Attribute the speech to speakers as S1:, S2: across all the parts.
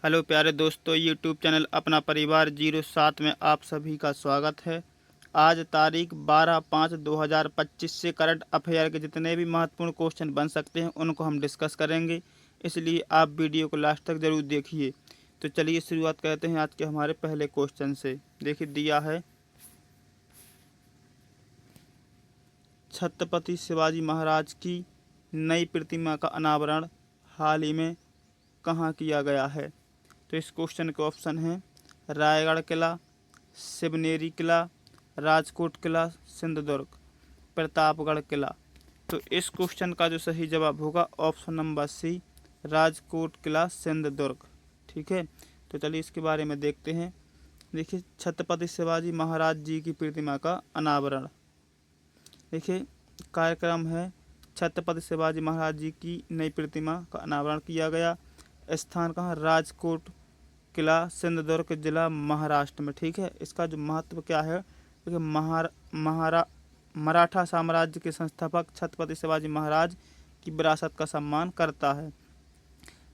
S1: Hello प्यारे दोस्तों, YouTube channel अपना परिवार 07 में आप सभी का स्वागत है। आज तारीख 12/5/2025 से करंट अफेयर के जितने भी महत्वपूर्ण क्वेश्चन बन सकते हैं उनको हम डिस्कस करेंगे, इसलिए आप वीडियो को लास्ट तक ज़रूर देखिए। तो चलिए शुरुआत करते हैं आज के हमारे पहले क्वेश्चन से। देखिए दिया है, छत्रपति शिवाजी महाराज की नई प्रतिमा का अनावरण हाल ही में कहाँ किया गया है? तो इस क्वेश्चन के ऑप्शन हैं रायगढ़ किला, शिवनेरी किला, राजकोट किला, सिंधुदुर्ग, प्रतापगढ़ किला। तो इस क्वेश्चन का जो सही जवाब होगा ऑप्शन नंबर सी, राजकोट किला, सिंधुदुर्ग। ठीक है, तो चलिए इसके बारे में देखते हैं। देखिए, छत्रपति शिवाजी महाराज जी की प्रतिमा का अनावरण। देखिए, कार्यक्रम है छत्रपति शिवाजी महाराज जी की नई प्रतिमा का अनावरण किया गया। स्थान कहाँ? राजकोट किला, सिंधुदुर्ग जिला, महाराष्ट्र में। ठीक है, इसका जो महत्व क्या है, देखिए मराठा साम्राज्य के संस्थापक छत्रपति शिवाजी महाराज की विरासत का सम्मान करता है।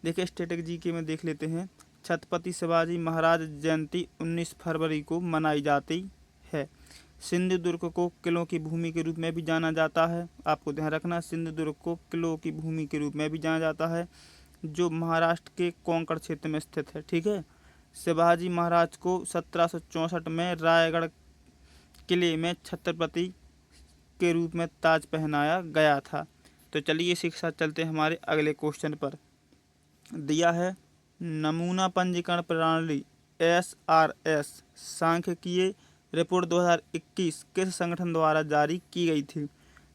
S1: देखिए स्टैटिक जीके में देख लेते हैं। छत्रपति शिवाजी महाराज जयंती 19 फरवरी को मनाई जाती है। सिंधुदुर्ग को किलों की भूमि के रूप में भी जाना जाता है। आपको ध्यान रखना, सिंधुदुर्ग को किलों की भूमि के रूप में भी जाना जाता है, जो महाराष्ट्र के कोंकण क्षेत्र में स्थित है। ठीक है, शिवाजी महाराज को 1764 में रायगढ़ किले में छत्रपति के रूप में ताज पहनाया गया था। तो चलिए इसी के साथ चलते हैं हमारे अगले क्वेश्चन पर। दिया है, नमूना पंजीकरण प्रणाली SRS सांख्यिकीय रिपोर्ट 2021 किस संगठन द्वारा जारी की गई थी?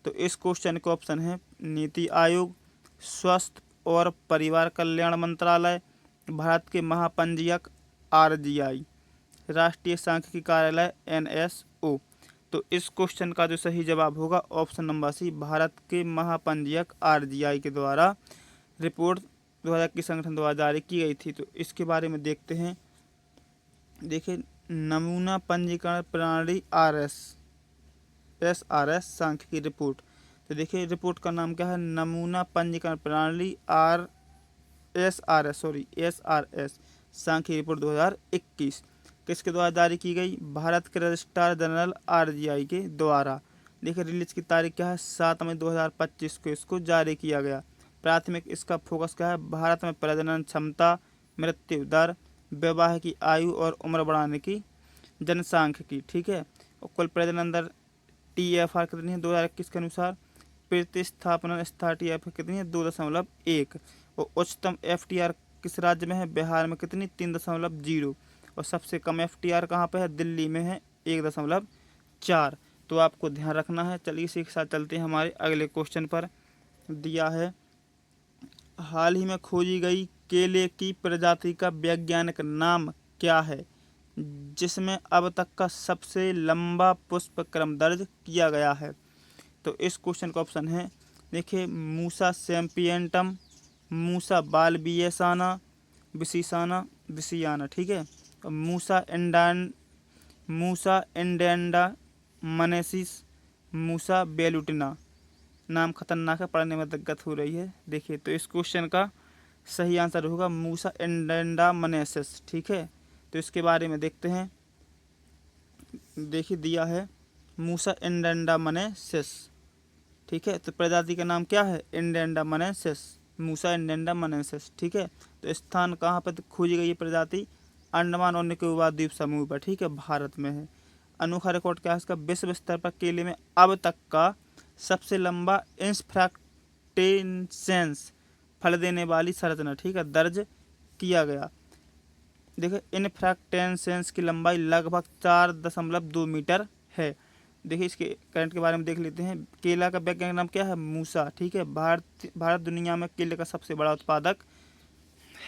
S1: तो इस क्वेश्चन के ऑप्शन है नीति आयोग, स्वास्थ्य और परिवार कल्याण मंत्रालय, भारत के महापंजीयक RGI, राष्ट्रीय सांख्यिकी कार्यालय NSO। तो इस क्वेश्चन का जो सही जवाब होगा ऑप्शन नंबर सी, भारत के महापंजीयक RGI के द्वारा रिपोर्ट 2021 संगठन द्वारा जारी की गई थी। तो इसके बारे में देखते हैं। देखिए, नमूना पंजीकरण प्रणाली SRS सांख्यिकी रिपोर्ट। तो देखिए रिपोर्ट का नाम क्या है? नमूना पंजीकरण प्रणाली SRS सांख्यिकी रिपोर्ट 2021 किसके द्वारा जारी की गई? भारत के रजिस्ट्रार जनरल RGI के द्वारा। देखिए रिलीज की तारीख क्या है? 7 मई 2025 को इसको जारी किया गया। प्राथमिक इसका फोकस क्या है? भारत में प्रजनन क्षमता, मृत्यु दर, विवाह की आयु और उम्र बढ़ाने की जनसांख्यिकी। ठीक है, और कुल प्रजनन दर TFR कितनी है 2021 के अनुसार? प्रतिस्थापन स्थिर TFR कितनी है? 2.1। और उच्चतम FTR किस राज्य में है? बिहार में कितनी? 3.0। और सबसे कम FTR कहाँ पे है? दिल्ली में है, 1.4। तो आपको ध्यान रखना है। चलिए इसी के साथ चलते हैं हमारे अगले क्वेश्चन पर। दिया है, हाल ही में खोजी गई केले की प्रजाति का वैज्ञानिक नाम क्या है, जिसमें अब तक का सबसे लंबा पुष्प क्रम दर्ज किया गया है? तो इस क्वेश्चन का ऑप्शन है, देखिए, मूसा सैम्पियंटम, मूसा बालबियसाना, विसियाना। ठीक है, और मूसा इंडेंडा मनेसिस, मूसा बेलुटिना। नाम खतरनाक है, पढ़ने में दिक्कत हो रही है। देखिए, तो इस क्वेश्चन का सही आंसर होगा मूसा इंडेंडा मनेसिस। ठीक है, तो इसके बारे में देखते हैं। देखिए दिया है, मूसा इंडेंडा मनेसिस। ठीक है, तो प्रजाति का नाम क्या है? इंडेंडा मनेसिस, मूसा इंडेंडा मनेसिस। ठीक है, तो स्थान कहाँ पर खोजी गई ये प्रजाति? अंडमान और निकोबार द्वीप समूह पर। ठीक है, भारत में है। अनोखा रिकॉर्ड क्या है इसका? विश्व स्तर पर केले में अब तक का सबसे लंबा इंफ्राक्टेंसेंस फल देने वाली संरचना, ठीक है, दर्ज किया गया। देखिए, इनफ्राक्टेंसेंस की लंबाई लगभग 4.2 मीटर है। देखिए इसके करंट के बारे में देख लेते हैं। केला का वैज्ञानिक नाम क्या है? मूसा। ठीक है, भारत दुनिया में केले का सबसे बड़ा उत्पादक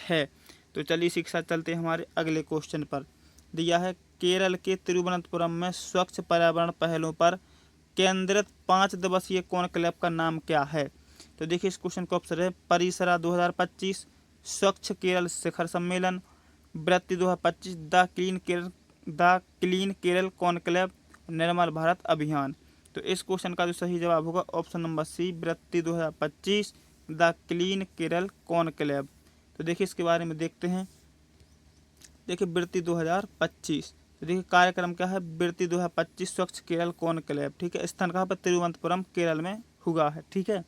S1: है। तो चलिए इसी के साथ चलते हैं हमारे अगले क्वेश्चन पर। दिया है, केरल के तिरुवनंतपुरम में स्वच्छ पर्यावरण पहलों पर केंद्रित 5 दिवसीय कॉन्क्लेव का नाम क्या है? तो देखिए इस क्वेश्चन का ऑप्शन है परिसरा 2025, स्वच्छ केरल शिखर सम्मेलन, वृत्ति 2025, द क्लीन केरल कॉन्क्लेव, निर्मल भारत अभियान। तो इस क्वेश्चन का जो सही जवाब होगा ऑप्शन नंबर सी, वृत्ति 2025, द क्लीन केरल कॉन्क्लेव। तो देखिए इसके बारे में देखते हैं। देखिए वृत्ति 2025। तो देखिए कार्यक्रम क्या है, वृत्ति 2025 स्वच्छ केरल कॉनक्लेव, ठीक है। स्थान कहाँ पर, तिरुवनंतपुरम केरल में हुआ है, ठीक है।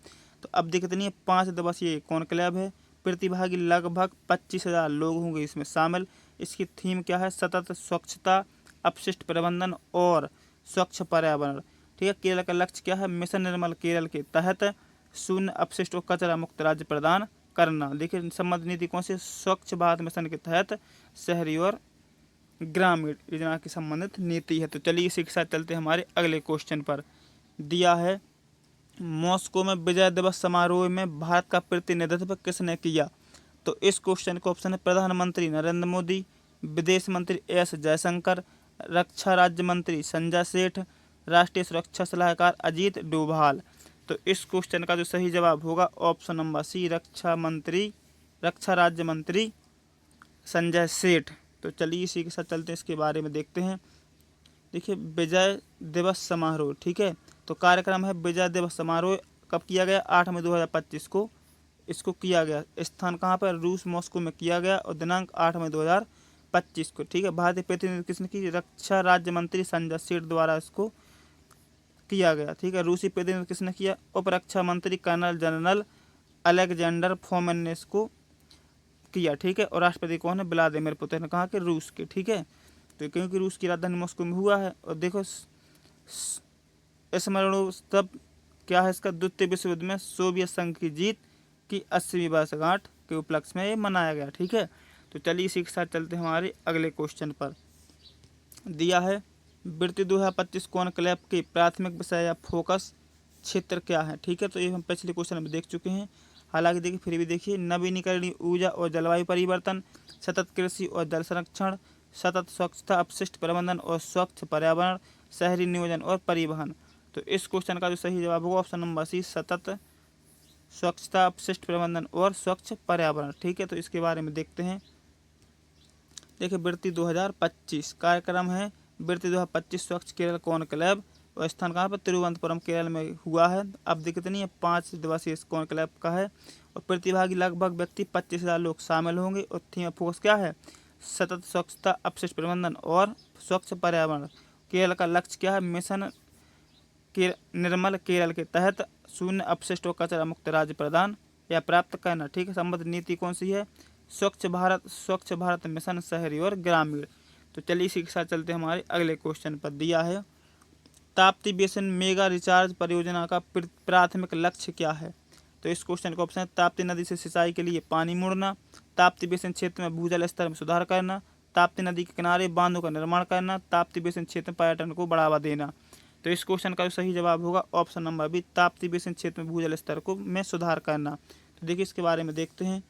S1: तो अब कितनी है, 5 दिवसीय कॉनक्लेव है। प्रतिभागी लगभग 25,000 लोग होंगे इसमें शामिल। इसकी थीम क्या है, सतत स्वच्छता, अपशिष्ट प्रबंधन और स्वच्छ पर्यावरण, ठीक है। केरल का लक्ष्य क्या है, मिशन निर्मल केरल के तहत शून्य अपशिष्ट और कचरा मुक्त राज्य प्रदान करना। देखिए संबंधित नीति कौन सी, स्वच्छ भारत मिशन के तहत शहरी और ग्रामीण योजना की संबंधित नीति है। तो चलिए इसी के साथ चलते हैं हमारे अगले क्वेश्चन पर। दिया है, मॉस्को में विजय दिवस समारोह में भारत का प्रतिनिधित्व किसने किया। तो इस क्वेश्चन का ऑप्शन है प्रधानमंत्री नरेंद्र मोदी, विदेश मंत्री एस जयशंकर, रक्षा राज्य मंत्री संजय सेठ, राष्ट्रीय सुरक्षा सलाहकार अजीत डोभाल। तो इस क्वेश्चन का जो सही जवाब होगा ऑप्शन नंबर सी, रक्षा राज्य मंत्री संजय सेठ। तो चलिए इसी के साथ चलते हैं, इसके बारे में देखते हैं। देखिए विजय दिवस समारोह, ठीक है। तो कार्यक्रम है विजय दिवस समारोह कब किया गया, 8 मई 2025 को इसको किया गया। स्थान कहाँ पर, रूस मॉस्को में किया गया और दिनांक 8 मई 2025 को, ठीक है। भारतीय प्रतिनिधि किसने की, रक्षा राज्य मंत्री संजय सेठ द्वारा इसको किया गया, ठीक है। रूसी प्रतिनिधि किसने किया, उप रक्षा मंत्री कर्नल जनरल अलेक्जेंडर फोमेन ने इसको किया, ठीक है। और राष्ट्रपति कौन है, व्लादिमीर पुतिन ने, कहा कि रूस के, ठीक है। तो क्योंकि रूस की राजधानी मॉस्को में हुआ है। और देखो स्मरणोत्सव क्या है इसका, द्वितीय विश्व युद्ध में सोवियत संघ की जीत की 80वीं वर्षगांठ के उपलक्ष्य में ये मनाया गया, ठीक है। तो चलिए इसी के साथ चलते हैं हमारे अगले क्वेश्चन पर। दिया है, वृत्ति 2025 कॉनक्लेव के प्राथमिक विषय या फोकस क्षेत्र क्या है, ठीक है। तो ये हम पिछले क्वेश्चन में देख चुके हैं। हालांकि देखिए फिर भी देखिए, नवीनीकरणीय ऊर्जा और जलवायु परिवर्तन, सतत कृषि और जल संरक्षण, सतत स्वच्छता, अपशिष्ट प्रबंधन और स्वच्छ पर्यावरण, शहरी नियोजन और परिवहन। तो इस क्वेश्चन का जो सही जवाब होगा ऑप्शन नंबर सी, सतत स्वच्छता, अपशिष्ट प्रबंधन और स्वच्छ पर्यावरण, ठीक है। तो इसके बारे में देखते हैं। देखिए वृत्ति 2025 कार्यक्रम है, वृत्ति 2025 स्वच्छ केरल कॉनक्लेव और स्थान कहाँ पर, तिरुवनंतपुरम केरल में हुआ है। अब कितनी है, 5 दिवसीय कॉनक्लेव का है और प्रतिभागी लगभग व्यक्ति 25,000 लोग शामिल होंगे। और थीम फोकस क्या है, सतत स्वच्छता, अपशिष्ट प्रबंधन और स्वच्छ पर्यावरण। केरल का लक्ष्य क्या है, मिशन निर्मल केरल के तहत शून्य अपशिष्ट और कचरा मुक्त राज्य प्रदान या प्राप्त करना, ठीक है। संबंधित नीति कौन सी है, स्वच्छ भारत मिशन शहरी और ग्रामीण। तो चलिए इसी के साथ चलते हैं हमारे अगले क्वेश्चन पर। दिया है, ताप्ती बेसिन मेगा रिचार्ज परियोजना का प्राथमिक लक्ष्य क्या है। तो इस क्वेश्चन का ऑप्शन है ताप्ती नदी से सिंचाई के लिए पानी मोड़ना, ताप्ती बेसिन क्षेत्र में भूजल स्तर में सुधार करना, ताप्ती नदी के किनारे बांधों का निर्माण करना, ताप्ती बेसिन क्षेत्र में पर्यटन को बढ़ावा देना। तो इस क्वेश्चन का जो सही जवाब होगा option number B, Tapti basin क्षेत्र में भूजल स्तर को में सुधार करना। तो देखिए इसके बारे में देखते हैं।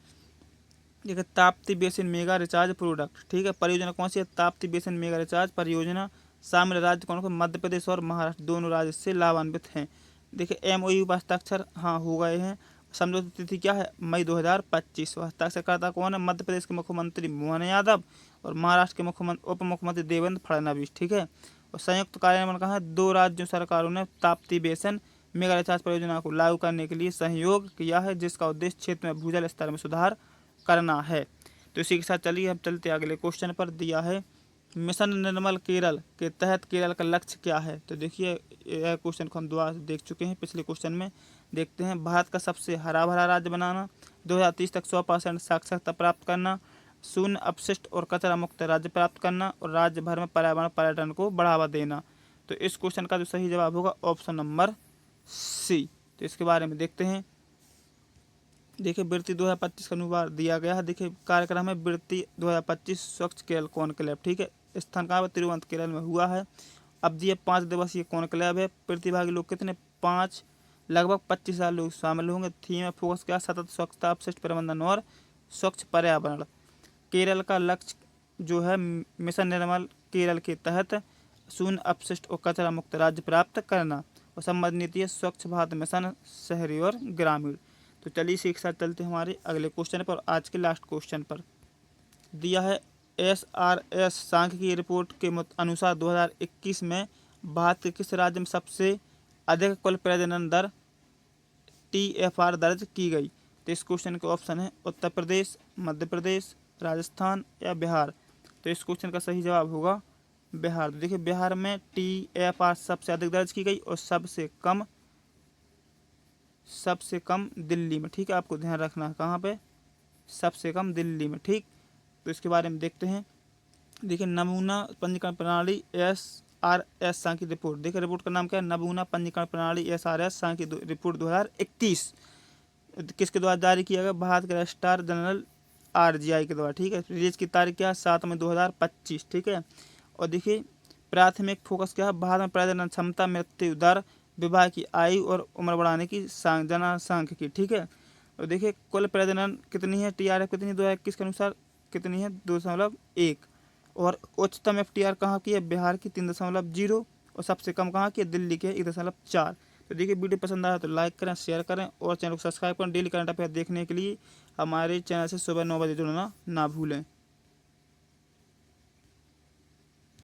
S1: देखिए Tapti basin mega recharge product, ठीक है। परियोजना कौन सी है, ताप्ती बेसिन मेगा रिचार्ज परियोजना। शामिल राज्य कौन कौन, मध्य प्रदेश और महाराष्ट्र दोनों राज्य से लाभान्वित हैं। देखिए MOU पर हस्ताक्षर हाँ हो गए हैं। समझौता तिथि क्या है, मई 2025। हस्ताक्षरकर्ता कौन है, मध्य प्रदेश के मुख्यमंत्री मोहन यादव और महाराष्ट्र के उप मुख्यमंत्री देवेंद्र फडणवीस, ठीक है। और संयुक्त कार्यान्वयन कहा है, 2 राज्यों सरकारों ने ताप्ती बेसिन मेगा रिचार्ज परियोजना को लागू करने के लिए सहयोग किया है, जिसका उद्देश्य क्षेत्र में भूजल स्तर में सुधार करना है। तो इसी के साथ चलिए हम चलते अगले क्वेश्चन पर। दिया है, मिशन निर्मल केरल के तहत केरल का लक्ष्य क्या है। तो देखिए यह क्वेश्चन को हम दोबारा देख चुके हैं पिछले क्वेश्चन में। देखते हैं, भारत का सबसे हरा भरा राज्य बनाना, 2030 तक 100% साक्षरता प्राप्त करना, शून्य अपशिष्ट और कचरा मुक्त राज्य प्राप्त करना और राज्य भर में पर्यावरण पर्यटन को बढ़ावा देना। तो इस क्वेश्चन का जो सही जवाब होगा ऑप्शन नंबर सी। तो इसके बारे में देखते हैं। देखिए वृत्ति 2025 का अनुवाद दिया गया है। देखिए कार्यक्रम है वृत्ति 2025 स्वच्छ केरल कॉनक्लेव, ठीक है। स्थान कहाँ पर, तिरुवनंत केरल में हुआ है। अब ये 5 दिवसीय कॉनक्लेव है। प्रतिभागी लोग कितने, 5 लगभग 25,000 लोग शामिल होंगे। थीम फोकस क्या, सतत स्वच्छता, अपशिष्ट प्रबंधन और स्वच्छ पर्यावरण। केरल का लक्ष्य जो है मिशन निर्मल केरल के तहत शून्य अपशिष्ट और कचरा मुक्त राज्य प्राप्त करना। और संबंधित नीति है स्वच्छ भारत मिशन शहरी और ग्रामीण। तो चलिए इसी के साथ चलते हैं हमारे अगले क्वेश्चन पर, आज के लास्ट क्वेश्चन पर। दिया है, SRS सांख्यिकी रिपोर्ट के अनुसार 2021 में भारत के किस राज्य में सबसे अधिक कुल प्रजनन दर TFR दर्ज की गई। तो इस क्वेश्चन के ऑप्शन है उत्तर प्रदेश, मध्य प्रदेश, राजस्थान या बिहार। तो इस क्वेश्चन का सही जवाब होगा बिहार। तो देखिए बिहार में TFR सबसे अधिक दर्ज की गई और सबसे कम दिल्ली में। ठीक है, आपको ध्यान रखना है कहाँ पे, सबसे कम दिल्ली में। ठीक, तो इसके बारे में देखते हैं। देखिए नमूना पंजीकरण प्रणाली SRS सांख्यिकी रिपोर्ट। देखिए रिपोर्ट का नाम क्या है, नमूना पंजीकरण प्रणाली SRS सांख्यिकी रिपोर्ट 2021 किसके द्वारा जारी किया गया, भारत के रजिस्ट्रार जनरल RGI के द्वारा। ठीक है, रिलीज की तारीख क्या है, 7 मई 2025। ठीक है, और देखिए प्राथमिक फोकस क्या है, भारत में प्रजनन क्षमता, मृत्यु दर, विवाह की आयु और उम्र बढ़ाने की जनसांख्यिकी। ठीक है, और देखिए कुल प्रजनन कितनी है, TRF कितनी है 2021 के अनुसार कितनी है, 2.1। और उच्चतम FTR कहाँ की है, बिहार की 3.0 और सबसे कम कहाँ की है, दिल्ली के 1.4। तो देखिए वीडियो पसंद आया तो लाइक करें, शेयर करें और चैनल को सब्सक्राइब करें। डेली करंट अफेयर देखने के लिए हमारे चैनल से सुबह 9 बजे जुड़ना ना भूलें।